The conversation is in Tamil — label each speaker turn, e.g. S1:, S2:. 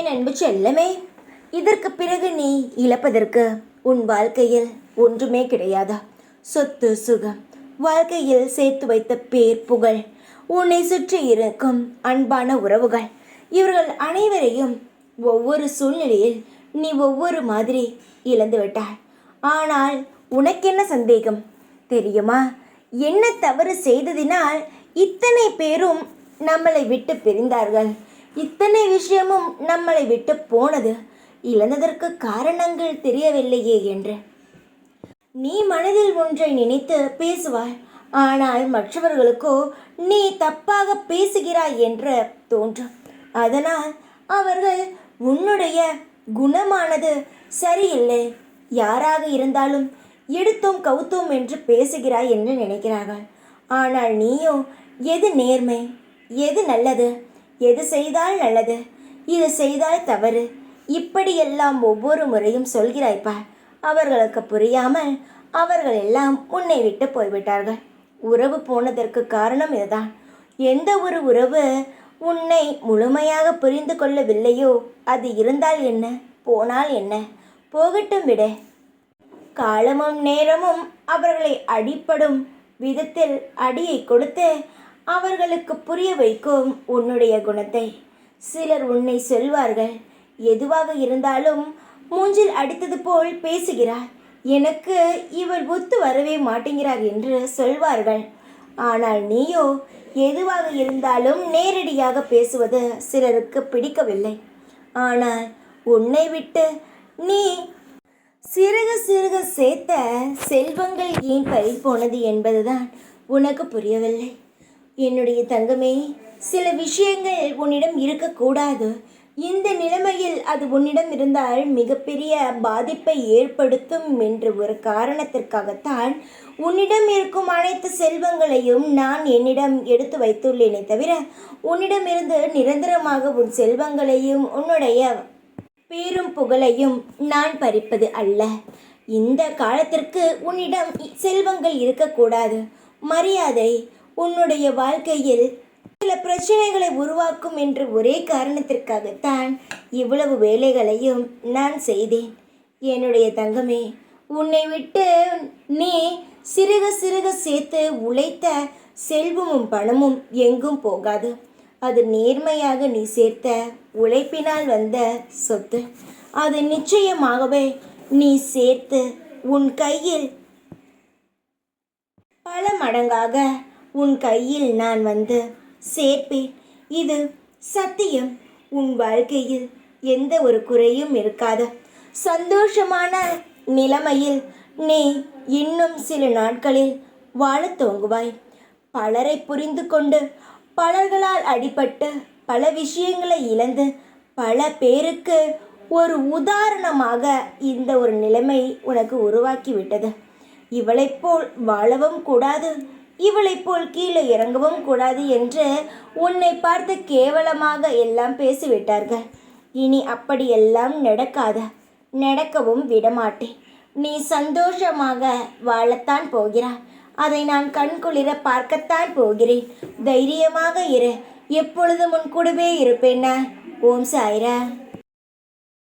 S1: என் அன்பு செல்லமே, இதற்கு பிறகு நீ இழப்பதற்கு உன் வாழ்க்கையில் ஒன்றுமே கிடையாதா? சொத்து சுகம், வாழ்க்கையில் சேர்த்து வைத்த பேர் புகழ், உன்னை சுற்றி இருக்கும் அன்பான உறவுகள், இவர்கள் அனைவரையும் ஒவ்வொரு சூழ்நிலையில் நீ ஒவ்வொரு மாதிரி இழந்து விட்டாய். ஆனால் உனக்கென்ன சந்தேகம் தெரியுமா? என்ன தவறு செய்ததினால் இத்தனை பேரும் நம்மளை விட்டு பிரிந்தார்கள்? இத்தனை விஷயமும் நம்மளை விட்டு போனது, இழந்ததற்கு காரணங்கள் தெரியவில்லையே என்று நீ மனதில் ஒன்றை நினைத்து பேசுவாய். ஆனால் மற்றவர்களுக்கோ நீ தப்பாக பேசுகிறாய் என்று தோன்றும். அதனால் அவர்கள் உன்னுடைய குணமானது சரியில்லை, யாராக இருந்தாலும் எடுத்தோம் கவுத்தோம் என்று பேசுகிறாய் என்று நினைக்கிறார்கள். ஆனால் நீயோ எது நேர்மை, எது நல்லது, எது செய்தால் நல்லது, இது செய்தால் தவறு, இப்படியெல்லாம் ஒவ்வொரு முறையும் சொல்கிறாய்ப்பா. அவர்களுக்கு புரியாமல் அவர்கள் எல்லாம் உன்னை விட்டு போய்விட்டார்கள். உறவு போனதற்கு காரணம் இதுதான். எந்த ஒரு உறவு உன்னை முழுமையாக புரிந்து கொள்ளவில்லையோ அது இருந்தால் என்ன, போனால் என்ன, போகட்டும் விட. காலமும் நேரமும் அவர்களை அடிப்படும் விதத்தில் அடியை கொடுத்து அவர்களுக்கு புரிய வைக்கும் உன்னுடைய குணத்தை. சிலர் உன்னை சொல்வார்கள், எதுவாக இருந்தாலும் மூஞ்சில் அடித்தது போல் பேசுகிறார், எனக்கு இவள் ஒத்து வரவே மாட்டேங்கிறார் என்று சொல்வார்கள். ஆனால் நீயோ எதுவாக இருந்தாலும் நேரடியாக பேசுவது சிலருக்கு பிடிக்கவில்லை. ஆனால் உன்னை விட்டு நீ சிறுக சிறுக சேர்த்த செல்வங்கள் ஏன் பறிபோனது என்பதுதான் உனக்கு புரியவில்லை. என்னுடைய தங்கமே, சில விஷயங்கள் உன்னிடம் இருக்கக்கூடாது. இந்த நிலைமையில் அது உன்னிடம் இருந்தால் மிகப்பெரிய பாதிப்பை ஏற்படுத்தும் என்ற ஒரு காரணத்திற்காகத்தான் உன்னிடம் இருக்கும் அனைத்து செல்வங்களையும் நான் என்னிடம் எடுத்து வைத்துள்ளேனே தவிர உன்னிடமிருந்து நிரந்தரமாக உன் செல்வங்களையும் உன்னுடைய பேரும் புகழையும் நான் பறிப்பது அல்ல. இந்த காலத்திற்கு உன்னிடம் செல்வங்கள் இருக்கக்கூடாது. மரியாதை உன்னுடைய வாழ்க்கையில் சில பிரச்சனைகளை உருவாக்கும் என்ற ஒரே காரணத்திற்காகத்தான் இவ்வளவு வேலைகளையும் நான் செய்தேன். என்னுடைய தங்கமே, உன்னை விட்டு நீ சிறுக சிறுக சேர்த்து உழைத்த செல்வமும் பணமும் எங்கும் போகாது. அது நேர்மையாக நீ சேர்த்த உழைப்பினால் வந்த சொத்து. அது நிச்சயமாகவே நீ சேர்த்து உன் கையில் பல மடங்காக உன் கையில் நான் வந்து சேர்ப்பேன். இது சத்தியம். உன் வாழ்க்கையில் எந்த ஒரு குறையும் இருக்காது. சந்தோஷமான நிலைமையில் நீ இன்னும் சில நாட்களில் வாழத் துவங்குவாய். பலரை புரிந்து கொண்டு பலர்களால் அடிபட்டு பல விஷயங்களை இழந்து பல பேருக்கு ஒரு உதாரணமாக இந்த ஒரு நிலைமை உனக்கு உருவாக்கிவிட்டது. இவளைப் போல் வாழவும் கூடாது, இவளைப் போல் கீழே இறங்கவும் கூடாது என்று உன்னை பார்த்து கேவலமாக எல்லாம் பேசிவிட்டார்கள். இனி அப்படியெல்லாம் நடக்காத, நடக்கவும் விடமாட்டேன். நீ சந்தோஷமாக வாழத்தான் போகிறாய். அதை நான் கண்குளிர பார்க்கத்தான் போகிறேன். தைரியமாக இரு. எப்பொழுதும் உன் கூடவே இருப்பேன். ஓம் சாய்ராம்.